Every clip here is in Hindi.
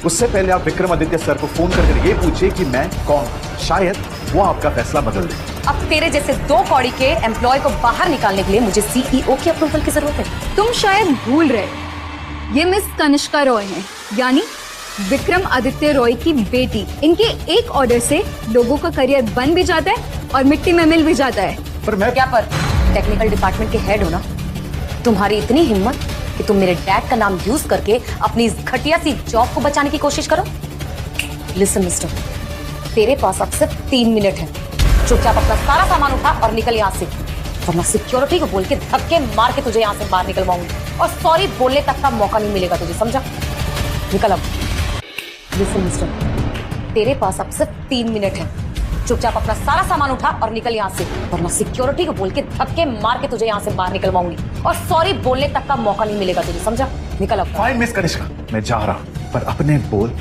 उससे पहले आप विक्रमादित्य सर को फोन करके ये पूछिए कि मैं कौन हूं। शायद वो आपका फैसला बदल दे। अब तेरे जैसे 2 कौड़ी के एम्प्लॉय को बाहर निकालने के लिए मुझे सीईओ की अप्रूवल की जरूरत है। तुम शायद भूल रहे, ये मिस कनिष्का रॉय हैं, यानी विक्रम आदित्य रॉय की बेटी। इनके एक ऑर्डर से लोगों का करियर बन भी जाता है और मिट्टी में मिल भी जाता है। पर मैं क्या पर टेक्निकल डिपार्टमेंट के हेड हो ना, तुम्हारी इतनी हिम्मत कि तुम मेरे डैड का नाम यूज करके अपनी इस घटिया सी जॉब को बचाने की कोशिश करो। लिसन मिस्टर, तेरे पास अब सिर्फ 3 मिनट है। चुपचाप अपना सारा सामान उठा और निकल यहाँ से, वरना सिक्योरिटी को बोल के धक्के मार के तुझे यहाँ से बाहर निकलवाऊंगी और सॉरी बोलने तक का मौका नहीं मिलेगा तुझे, समझा? निकल अब। लिसन मिस्टर, तेरे पास अब सिर्फ 3 मिनट है। चुपचाप अपना सारा सामान उठा और निकल यहाँ से, वरना सिक्योरिटी को बोल के धक्के मार के तुझे यहाँ से बाहर निकलवाऊंगी और सॉरी बोलने तक का मौका नहीं मिलेगा तुझे, समझा? निकल अब। फाइन मिस कनिष्का, मैं जा रहा हूं, पर अपने बोल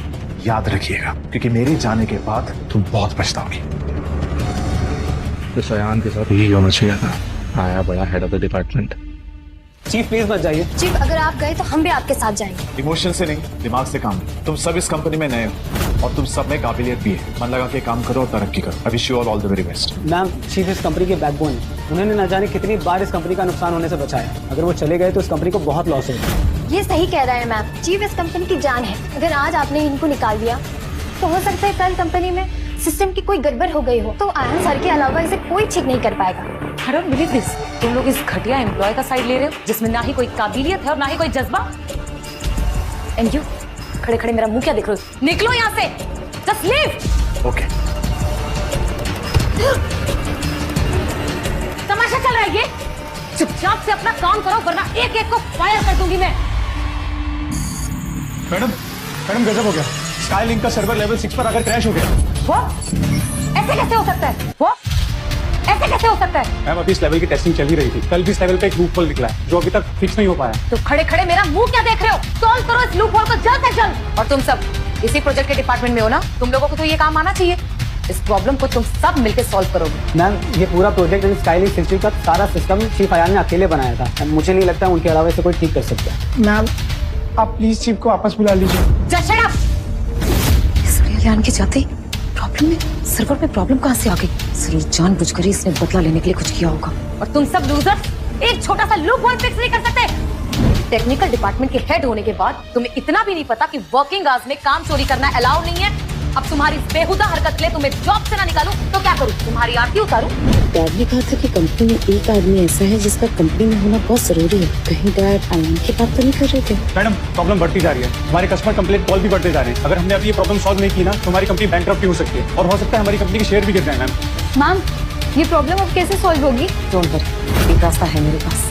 याद रखिएगा, क्योंकि मेरे जाने के बाद तुम बहुत पछताओगी। तो सयान के साथ यही होना चाहिए था। आया बड़ा head of the department. Chief please मत जाइए। चीफ अगर आप गए तो हम भी आपके साथ जाएंगे। इमोशन से नहीं, दिमाग से काम। तुम सब इस कंपनी में नए हो और तुम सब में काबिलियत भी है। मन लगा के काम करो और तरक्की करो। I wish you all the very best. Ma'am, chief इस कंपनी के बैकबोन है। उन्होंने न जाने कितनी बार इस कंपनी का नुकसान होने से बचाया। अगर वो चले गए तो इस कंपनी को बहुत लॉस होगा। ये सही कह रहे हैं मैम, चीफ इस कंपनी की जान है। अगर आज आपने इनको निकाल दिया तो हो सकता है कल कंपनी में सिस्टम की कोई गड़बड़ हो गई हो तो आयन सर के अलावा इसे कोई ठीक नहीं कर पाएगा। I don't believe this. तुम लोग इस घटिया एम्प्लॉय का साइड ले रहे हो जिसमें ना ही कोई काबिलियत है और ना ही कोई जज्बा। एंड यू खड़े खड़े मेरा मुंह क्या देख रहे हो? निकलो यहाँ से, जस्ट लीव। ओके। तमाशा चल रहा है ये? चुपचाप से अपना काम करो वरना एक एक को फायर कर दूंगी मैं। मैडम गजब हो गया। स्काई लिंक का सर्वर लेवल 6 पर अगर क्रैश हो गया। वो ऐसे कैसे हो सकता है? वो ऐसे कैसे हो सकता है? मैम, अभी इस लेवल की टेस्टिंग चल ही रही थी। कल भी इस लेवल पे एक लूप होल निकला है जो अभी तक फिक्स नहीं हो पाया। तो खड़े खड़े मेरा मुंह क्या देख रहे हो? सॉल्व करो इस लूप होल को जल्द से जल्द। और तुम सब इसी प्रोजेक्ट के डिपार्टमेंट में हो ना, तुम लोगों को तो ये काम आना चाहिए। इस प्रॉब्लम को तुम सब मिलकर सॉल्व करोगे। मैम, ये पूरा प्रोजेक्ट इन स्काईलिंक सिटी का सारा सिस्टम चीफ अयान ने अकेले बनाया था। मुझे नहीं लगता उनके अलावा इसे कोई ठीक कर सकता है। मैम, आप प्लीज चीफ को वापस बुला लीजिए। Just shut up. अयान के जाते प्रॉब्लम में सर्वर में प्रॉब्लम कहाँ से आ गई? जरूर जानबूझकर ही इसने बदला लेने के लिए कुछ किया होगा। और तुम सब लूजर एक छोटा सा लूप होल फिक्स नहीं कर सकते। टेक्निकल डिपार्टमेंट के हेड होने के बाद तुम्हें इतना भी नहीं पता कि वर्किंग आवर्स में काम चोरी करना अलाउ नहीं है। अब तुम्हारी बेहुदा हरकत ले तुम्हें जॉब से ना निकालूं तो क्या करूं? तुम्हारी आरती उतारूं? डैड ने कहा था कि कंपनी में एक आदमी ऐसा है जिसका कंपनी में होना बहुत जरूरी है। कहीं डैड अयान की बात तो नहीं कर रहे थे? मैडम, प्रॉब्लम बढ़ती जा रही है। हमारे कस्टमर कंप्लेंट कॉल भी बढ़ते जा रहे हैं। अगर हमने अभी ये प्रॉब्लम सॉल्व नहीं की ना तो हमारी कंपनी बैंकरप्ट हो सकती है और हो सकता है हमारी कंपनी के शेयर भी गिर जाए। मैम, मैम, ये प्रॉब्लम अब कैसे सॉल्व होगी? डोंट वरी, एक रास्ता है मेरे पास।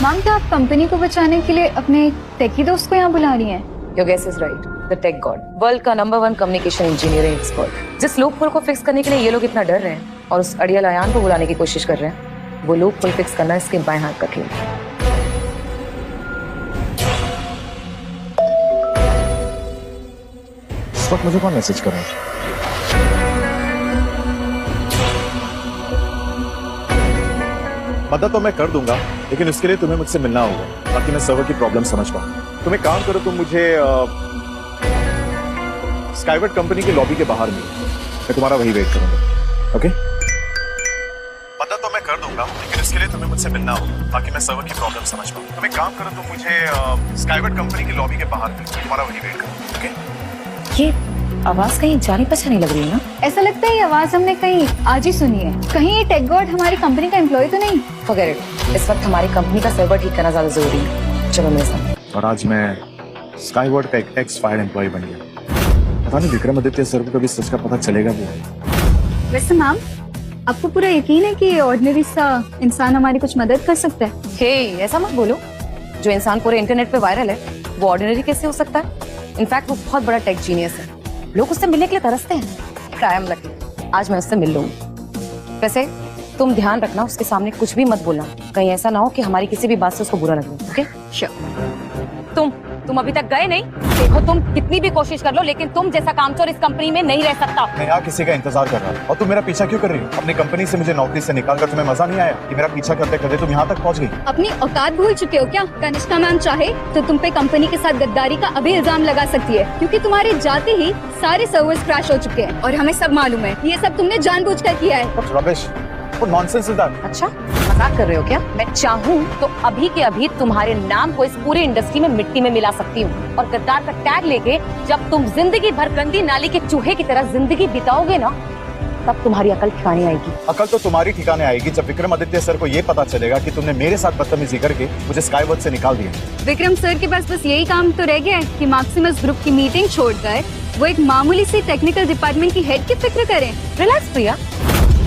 मैम, क्या आप कंपनी को बचाने के लिए अपने टेकी दोस्त को यहाँ बुला रही हैं? Your guess is right. The tech god, world का नंबर 1 कम्युनिकेशन इंजीनियरिंग एक्सपर्ट। जिस लूप होल को फिक्स करने के लिए ये लोग इतना डर रहे हैं और उस अड़ियल अयान को बुलाने की कोशिश कर रहे हैं, वो लूप होल फिक्स करना इसके बाएं हाथ का खेल। इस वक्त मुझे कौन मैसेज कर रहा है? मदद तो मैं कर दूंगा, लेकिन इसके लिए तुम्हें मुझसे मिलना होगा ताकि मैं सर्वर की प्रॉब्लम समझ पाऊं। तुम एक काम करो, तुम मुझे स्काईवर्ड कंपनी के लॉबी के बाहर मिलो। मैं तुम्हारा वही वेट करूंगा। ओके? मदद तो मैं कर दूंगा, लेकिन इसके लिए तुम्हें मुझसे मिलना होगा ताकि मैं सर्वर की प्रॉब्लम समझ पाऊं। तुम एक काम करो, तुम मुझे स्काईवर्ड कंपनी के लॉबी के बाहर मिलो। मैं तुम्हारा वही वेट करूंगा। ओके? ये आवाज कहीं जानी पहचानी लग रही है ना? ऐसा लगता है ये आवाज हमने कहीं आज ही सुनी है। कहीं ये टेक गॉड हमारी कंपनी का एम्प्लॉय तो नहीं? Forget it. इस वक्त हमारी कंपनी का सर्वर ठीक करना ज्यादा जरूरी है। चलो मेरे साथ। और आज मैं स्काईवर्ड का एक एक्स फायर्ड एम्प्लॉय बन गया। पता नहीं विक्रमादित्य सर को कभी सच का पता चलेगा भी नहीं। वैसे मैम, आपको पूरा यकीन है कि ये ऑर्डिनरी सा इंसान हमारी कुछ मदद कर सकता है? हे, ऐसा मत बोलो। जो इंसान पूरे इंटरनेट पे वायरल है वो ऑर्डिनरी कैसे हो सकता है? इनफैक्ट वो बहुत बड़ा टेक जीनियस है। लोग उससे मिलने के लिए तरसते हैं। आई एम लकी, आज मैं उससे मिल लूंगी। वैसे तुम ध्यान रखना, उसके सामने कुछ भी मत बोलना, कहीं ऐसा ना हो कि हमारी किसी भी बात से उसको बुरा लगे। ओके? श्योर। तुम अभी तक गए नहीं। देखो, तुम कितनी भी कोशिश कर लो, लेकिन तुम जैसा कामचोर इस कंपनी में नहीं रह सकता। मैं यहाँ किसी का इंतजार कर रहा हूँ और तुम मेरा पीछा क्यों कर रही हो? अपनी कंपनी से मुझे नौकरी से निकाल कर तुम्हें मजा नहीं आया कि मेरा पीछा करते करते तुम यहाँ तक पहुँच गई? अपनी औकात भूल चुके हो क्या? कनिष्का मैम चाहे तो तुम पे कंपनी के साथ गद्दारी का अभी इल्जाम लगा सकती है, क्योंकि तुम्हारे जाते ही सारे सर्वर्स क्रैश हो चुके हैं और हमें सब मालूम है ये सब तुमने जानबूझकर किया है। What rubbish? What nonsense is that? अच्छा, मजाक कर रहे हो क्या? मैं चाहूँ तो अभी के अभी तुम्हारे नाम को इस पूरी इंडस्ट्री में मिट्टी में मिला सकती हूँ, और गद्दार का टैग लेके जब तुम जिंदगी भर गंदी नाली के चूहे की तरह जिंदगी बिताओगे ना, तब तुम्हारी अकल ठिकाने आएगी। अकल तो तुम्हारी ठिकाने आएगी जब विक्रमादित्य सर को ये पता चलेगा कि तुमने मेरे साथ बदतमीजी करके मुझे स्काईवर्ड से निकाल दिया। विक्रम सर के पास बस यही काम तो रह गया है कि मैक्सिमस ग्रुप की मीटिंग छोड़कर वो एक मामूली सी टेक्निकल डिपार्टमेंट की हेड की फिक्र करें। रिलैक्स प्रिया।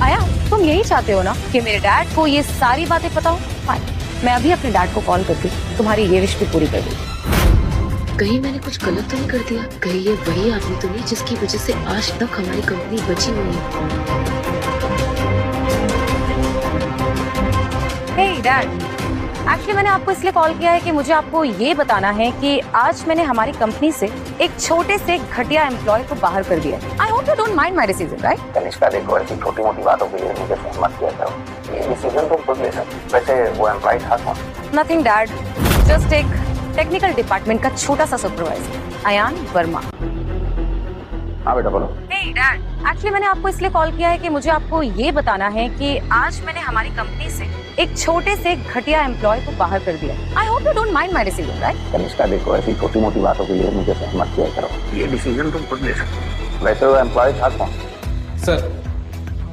आया, तुम यही चाहते हो ना कि मेरे डैड को ये सारी बातें पता हो? फाइन, मैं अभी अपने डैड को कॉल करती तुम्हारी ये विश भी पूरी कर दूँ। कहीं मैंने कुछ गलत तो नहीं कर दिया? कहीं ये वही आदमी तो नहीं जिसकी वजह से आज तक हमारी कंपनी बची हुई है? हे डैड, एक्चुअली मैंने आपको इसलिए कॉल किया है कि मुझे आपको ये बताना है कि आज मैंने हमारी कंपनी से एक छोटे से घटिया एम्प्लॉय को बाहर कर दिया। आई hope you don't mind my decision, right? Kanishka, देखो ऐसी छोटी मोटी बातों के लिए मुझे फोन मत किया करो। ये डिसीजन तुम खुद ले सकते। वैसे वो एम्प्लॉय था कौन? नथिंग डैड, जस्ट एक टेक्निकल डिपार्टमेंट का छोटा सा सुपरवाइजर, अयान वर्मा। हाँ बेटा बोलो। हे डैड, एक्चुअली मैंने आपको इसलिए कॉल किया है कि मुझे आपको ये बताना है कि आज मैंने हमारी कंपनी से एक छोटे से घटिया एम्प्लॉय को बाहर कर दिया। आई hope you don't mind my decision, right? Kanishka, देखो ऐसी छोटी मोटी बातों के लिए मुझे फोन मत किया करो। ये डिसीजन तुम खुद ले सकते। वैसे वो एम्प्लॉय था कौन? सर,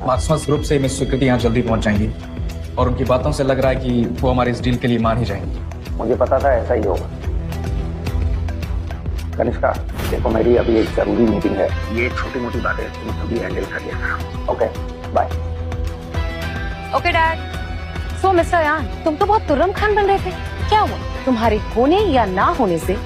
मैक्सिमस ग्रुप से मिस स्वीकृति यहाँ जल्दी पहुँच जाएंगी और उनकी बातों से लग रहा है कि वो हमारे इस डील के लिए मान ही जाएंगी। मुझे पता था ऐसा ही होगा। कनिष्का, देखो मेरी अभी एक जरूरी मीटिंग है। ये छोटी मोटी बातें तुम अभी हैंडल कर लिया। Okay, bye. Okay dad. So mister Ayan, तुम तो बहुत तुर्रम खान बन रहे थे, क्या हुआ? तुम्हारे होने या ना होने से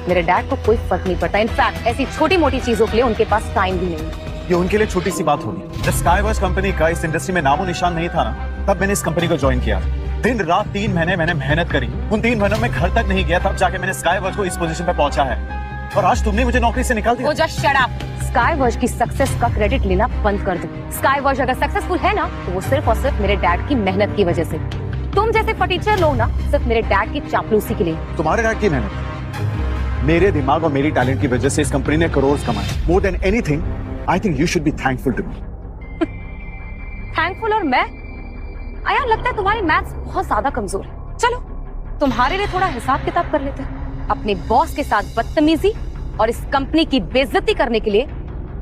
मेरे डैड को कोई फर्क नहीं पड़ता। इनफैक्ट ऐसी छोटी मोटी चीजों के लिए उनके पास टाइम भी नहीं है। ये उनके लिए छोटी सी बात होगी। जब स्काईवर्ड कंपनी का इस इंडस्ट्री में नामो निशान नहीं था ना, तब मैंने इस कंपनी को ज्वाइन किया। दिन रात 3 महीने मैंने मेहनत करी। उन 3 महीनों में घर तक नहीं गया, तब जाके मैंने स्काईवर्ड को इस पोजीशन पे पहुंचा है। और आज तुमने मुझे नौकरी से निकाल दिया। वो जस्ट शट अप। स्काईवर्ड की सक्सेस का क्रेडिट लेना बंद कर दो। स्काईवर्ड अगर सक्सेसफुल है ना, तो वो सिर्फ और सिर्फ मेरे डैड की मेहनत की वजह से। तुम जैसे फटीचर लोग ना सिर्फ मेरे डैड की चापलूसी के लिए। तुम्हारे डैड की मेहनत, मेरे दिमाग और मेरी टैलेंट की वजह से इस कंपनी ने करोड़ कमाए। More than anything, I think you should be thankful to me. Thankful? और मैं? आया, लगता है तुम्हारी मैथ्स बहुत ज्यादा कमजोर है। चलो तुम्हारे लिए थोड़ा हिसाब किताब कर लेते हैं। अपने बॉस के साथ बदतमीजी और इस कंपनी की बेइज्जती करने के लिए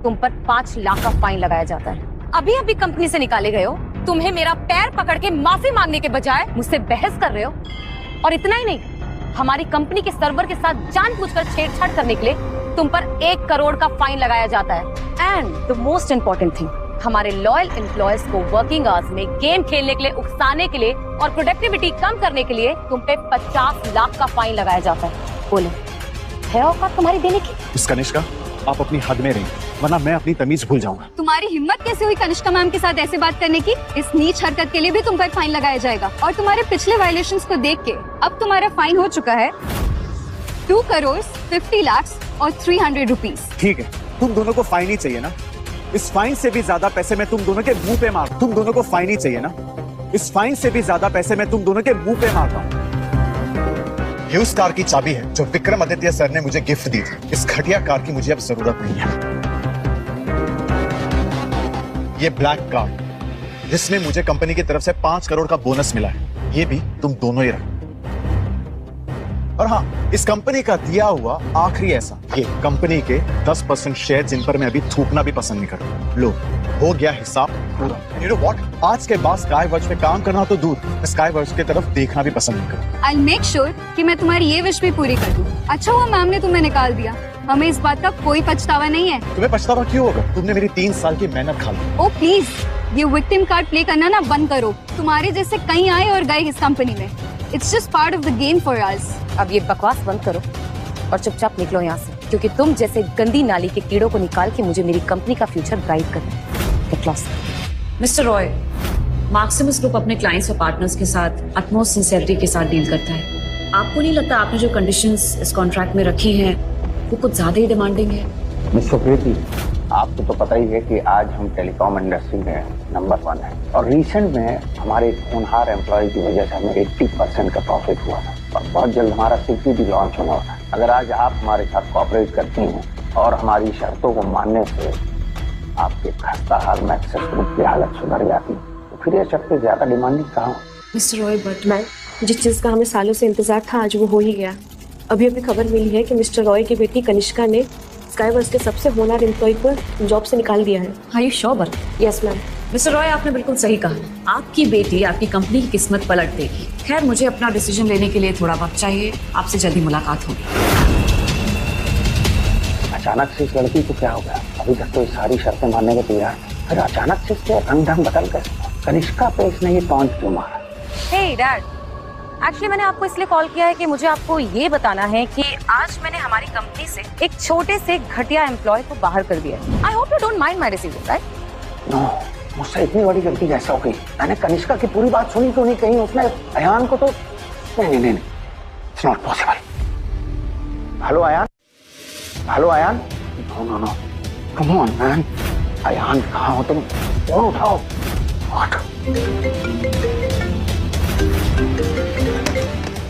तुम पर 5 लाख का फाइन लगाया जाता है। अभी अभी कंपनी से निकाले गए हो, तुम्हें मेरा पैर पकड़ के माफी मांगने के बजाय मुझसे बहस कर रहे हो। और इतना ही नहीं, हमारी कंपनी के सर्वर के साथ जानबूझकर छेड़छाड़ करने के लिए तुम पर 1 करोड़ का फाइन लगाया जाता है। And the most important thing, हमारे लॉयल एम्प्लॉयज को वर्किंग आवर्स में गेम खेलने के लिए उकसाने के लिए और प्रोडक्टिविटी कम करने के लिए तुम पे 50 लाख का फाइन लगाया जाता है। बोलो, है औकात तुम्हारी देने की? इस कनिष्का, आप अपनी हद में रहिए, वरना मैं अपनी तमीज भूल जाऊंगा। तुम्हारी हिम्मत कैसे हुई कनिष्का मैम के साथ ऐसे बात करने की? इस नीच हरकत के लिए भी तुम पर फाइन लगाया जाएगा। और तुम्हारे पिछले वायलेशंस को देख के अब तुम्हारा फाइन हो चुका है 2 करोड़ 50 लाख और 300 रुपीज। ठीक है, तुम दोनों को फाइन ही चाहिए ना? इस फाइन से भी ज्यादा पैसे मैं तुम दोनों के मुंह पे मार। तुम दोनों को फाइन ही चाहिए ना? इस फाइन से भी ज्यादा पैसे मैं तुम दोनों के मुंह पे मारता हूँ। ये उस कार की चाबी है जो विक्रमादित्य सर ने मुझे गिफ्ट दी थी। इस घटिया कार की मुझे अब जरूरत नहीं है। ये ब्लैक कार जिसमें मुझे कंपनी की तरफ से 5 करोड़ का बोनस मिला है, ये भी तुम दोनों ही रखो। और हाँ, इस कंपनी का दिया हुआ आखिरी ऐसा, ये कंपनी के 10% शेयर जिन पर मैं अभी थूकना भी पसंद नहीं करता। लो, हो गया हिसाब पूरा। You know what? आज के बाद स्काईवर्ड पे काम करना तो दूर, स्काईवर्ड की तरफ देखना भी पसंद नहीं करता। I'll make sure कि मैं तुम्हारी ये विश भी पूरी कर दूं। अच्छा हुआ मैम ने तुम्हें निकाल दिया, हमें इस बात का कोई पछतावा नहीं है। तुम्हें पछतावा क्यों होगा? तुमने मेरी 3 साल की मेहनत खा ली। ओ प्लीज, ये विक्टिम कार्ड प्ले करना ना बंद करो। तुम्हारे जैसे कई आए और गए इस कंपनी में। It's just part of the game for us. अब ये बकवास बंद करो और चुपचाप निकलो यहाँ से, क्योंकि तुम जैसे गंदी नाली के कीड़ों को निकाल के मुझे मेरी कंपनी का फ्यूचर ब्राइट करना है। मिस्टर रॉय, मैक्सिमस ग्रुप अपने क्लाइंट्स और पार्टनर्स के साथ अटमोस्ट सिंसियरिटी के साथ डील करता है। आपको नहीं लगता आपने जो कंडीशंस इस कॉन्ट्रैक्ट में रखी हैं वो कुछ ज्यादा ही डिमांडिंग है? मिस सुप्रीति, आपको तो पता ही है कि आज हम टेलीकॉम इंडस्ट्री में नंबर 1 है और रिसेंट में हमारे होनहार एम्प्लॉय की वजह से हमें 80% का प्रॉफिट हुआ था और बहुत जल्द हमारा 6G भी लॉन्च होना होता है। अगर आज आप हमारे साथ कोऑपरेट करती हैं और हमारी शर्तों को मानने से आपके खस्ता हाल मैक्सिस ग्रुप की हालत सुधर जाती तो फिर ये शर्तें ज्यादा डिमांडिंग कहाँ? मिस्टर रॉय, बट मैम, जिस चीज़ का हमें सालों से इंतजार था आज वो हो ही गया। अभी खबर मिली है कि मिस्टर रॉय की बेटी कनिष्का ने स्काईवर्स के सबसे होनहार एम्प्लॉय को जॉब से निकाल दिया है। Are you sure? But yes ma'am. Mister Roy, आपने बिल्कुल सही कहा। आपकी बेटी आपकी कंपनी की किस्मत पलट देगी। खैर, मुझे अपना डिसीजन लेने के लिए थोड़ा वक्त चाहिए। आपसे जल्दी मुलाकात होगी। अचानक से इस लड़की को क्या हो गया? अभी तक तो ये सारी शर्तें मानने को तैयार, फिर अचानक से इसके रंग ढंग बदल गए। कनिष्का पे इसने ये टॉन्ट क्यों मारा? हे डैड, एक्चुअली मैंने आपको इसलिए कॉल किया है कि मुझे आपको ये बताना है कि आज मैंने हमारी कंपनी से एक छोटे से घटिया एम्प्लॉय को बाहर कर दिया है। I hope you don't mind my decision, right? No, मुझसे इतनी बड़ी गलती कैसे हो गई? मैंने कनिष्का की पूरी बात सुनी तो नहीं, कहीं उसने अयान को तो नहीं, it's not possible. Hello Ayaan, no, come on man. Ayaan कहाँ हो तुम? फोन उठाओ।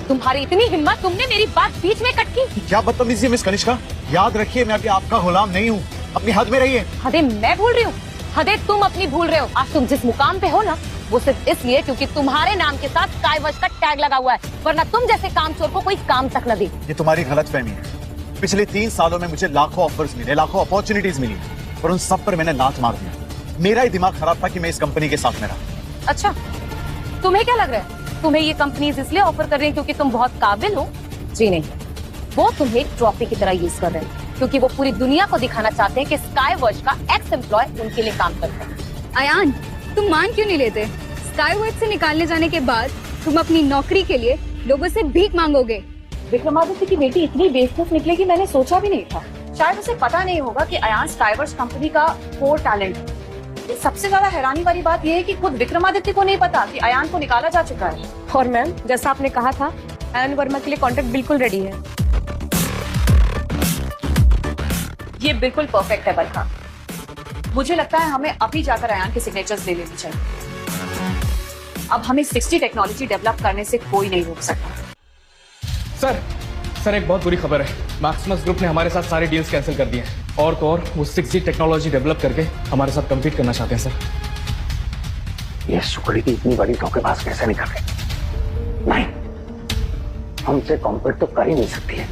तुम्हारी इतनी हिम्मत, तुमने मेरी बात बीच में कट की? क्या बदतमीजी है मिस कनिष्का? याद रखिए, मैं अभी आपका गुलाम नहीं हूँ। अपनी हद में रहिए। हदे मैं भूल रही हूँ? हदे तुम अपनी भूल रहे हो। आज तुम जिस मुकाम पे हो ना, वो सिर्फ इसलिए क्योंकि तुम्हारे नाम के साथ स्काईवर्स का टैग लगा हुआ है, वरना तुम जैसे कामचोर को कोई काम तक न दे। ये तुम्हारी गलतफहमी है। पिछले 3 सालों में मुझे लाखों ऑफर्स मिले, लाखों अपॉर्चुनिटीज मिली, पर उन सब पर मैंने लात मार दिया। मेरा ही दिमाग खराब था कि मैं इस कंपनी के साथ में रहा। अच्छा, तुम्हें क्या लग रहा है तुम्हें ये कंपनीज इसलिए ऑफर कर रही हैं क्योंकि तुम बहुत काबिल हो? जी नहीं, वो तुम्हें एक ट्रॉफी की तरह यूज कर रहे हैं क्योंकि वो पूरी दुनिया को दिखाना चाहते हैं कि स्काईवर्स का एक्स एम्प्लॉय उनके लिए काम करता है। अयान, तुम मान क्यों नहीं लेते? स्काईवर्स से निकालने जाने के बाद तुम अपनी नौकरी के लिए लोगों से भीख मांगोगे। विक्रमादित्य की बेटी इतनी बेवकूफ निकलेगी मैंने सोचा भी नहीं था। शायद उसे पता नहीं होगा कि अयान स्काईवर्स कंपनी का कोर टैलेंट। सबसे ज्यादा हैरानी वाली बात यह है कि खुद विक्रमादित्य को नहीं पता कि अयान को निकाला जा चुका है। और मैम, जैसा आपने कहा था, अयान वर्मा के लिए कॉन्ट्रैक्ट बिल्कुल रेडी है। ये बिल्कुल परफेक्ट है बरखा। मुझे लगता है हमें अभी जाकर अयान के सिग्नेचर्स ले लेने चाहिए। अब हमें 60 टेक्नोलॉजी डेवलप करने से कोई नहीं रोक सकता। सर एक बहुत बुरी खबर है। मैक्सिमस ग्रुप ने हमारे साथ सारे डील्स कैंसिल कर दिए हैं और तो और वो 6G टेक्नोलॉजी डेवलप करके हमारे साथ कम्पीट करना चाहते हैं सर। ये सुकड़ी इतनी बड़ी धोखेबाज कैसे निकल गई? नहीं, हमसे कॉम्पीट तो कर ही नहीं सकती है,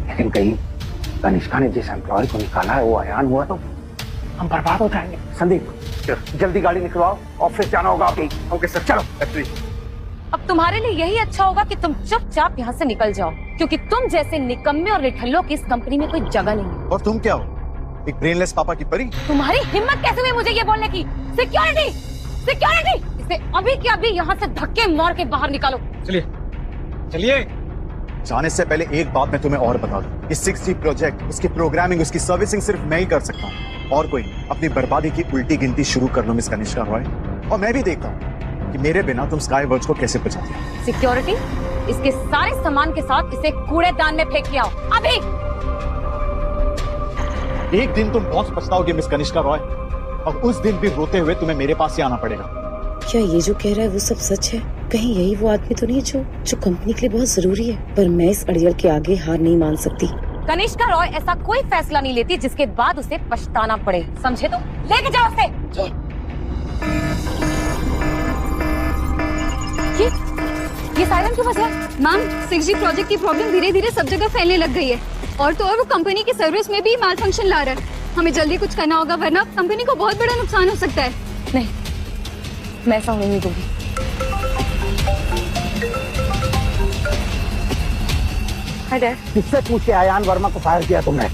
लेकिन कहीं कनिष्का ने जिस एम्प्लॉय को निकाला है वो अयान हुआ तो हम बर्बाद हो जाएंगे। संदीप, जल्दी गाड़ी निकलवाओ, ऑफिस जाना होगा अभी। ओके सर, चलो। अब तुम्हारे लिए यही अच्छा होगा कि तुम चुपचाप यहाँ से निकल जाओ, क्योंकि तुम जैसे निकम्मे और निठल्लों की इस कंपनी में कोई जगह नहीं है। और तुम क्या हो, एक ब्रेनलेस पापा की परी? तुम्हारी हिम्मत कैसे हुई मुझे ये बोलने की? Security, security! इसे अभी के अभी यहाँ से धक्के मार के बाहर निकालो। चलिए। जाने से पहले एक बात मैं तुम्हें और बता दूं, इस 6G प्रोजेक्ट, उसकी प्रोग्रामिंग, उसकी सर्विसिंग सिर्फ मैं ही कर सकता हूँ और कोई नहीं। अपनी बर्बादी की उल्टी गिनती शुरू कर लो मिस कनिष्का रॉय, और मैं भी देखता हूँ कि मेरे बिना तुम स्काईवर्स को कैसे बचाती हो। सिक्योरिटी, इसके सारे सामान के साथ इसे कूड़ेदान में फेंक के आओ अभी। एक दिन तुम बहुत पछताओगे मिस कनिष्का रॉय, और उस दिन भी रोते हुए तुम्हें मेरे पास ही आना पड़ेगा। क्या ये जो कह रहा है वो सब सच है? कहीं यही वो आदमी तो नहीं जो कंपनी के लिए बहुत जरूरी है? पर मैं इस अड़ियल के आगे हार नहीं मान सकती। कनिष्का रॉय ऐसा कोई फैसला नहीं लेती जिसके बाद उसे पछताना पड़े, समझे? तो लेके जाओ उसे। ये सायरन क्यों बज रहा है? मैम, 6G प्रोजेक्ट की प्रॉब्लम धीरे धीरे सब जगह फैलने लग गई है और तो और वो कंपनी की सर्विस में भी माल फंक्शन ला रहा है। हमें जल्दी कुछ करना होगा वरना कंपनी को बहुत बड़ा नुकसान हो सकता है। नहीं, मैं ऐसा होने नहीं दूंगी। किससे पूछ के अयान वर्मा को फायर किया तुमने?